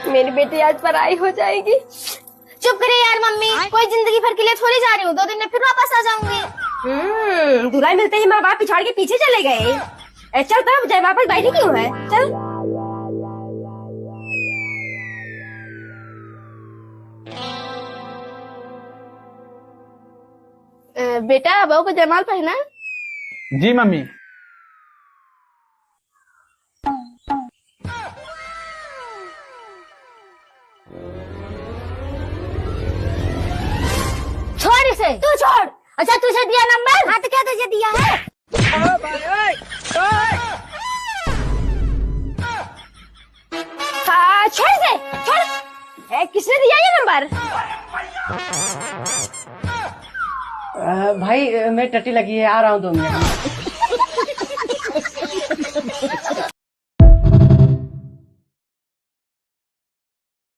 मेरी बेटी आज पराई हो जाएगी। चुप करे यार मम्मी, कोई जिंदगी भर के लिए थोड़ी जा रही हूँ, 2 दिन में फिर वापस आ जाऊंगी। धुलाई मिलते ही माँ बाप पिछाड़ के पीछे चले गए। चल तब जाए, वापस बैठी क्यों है? चल। बेटा बहू को जयमाल पहना। जी मम्मी। छोड़ इसे। तू छोड़। अच्छा तुझे दिया नंबर? हाँ तो क्या तुझे दिया है? हाँ छोड़ इसे, छोड़। किसने दिया ये नंबर? भाई मैं टट्टी लगी है, आ रहा हूँ 2 मिनट में।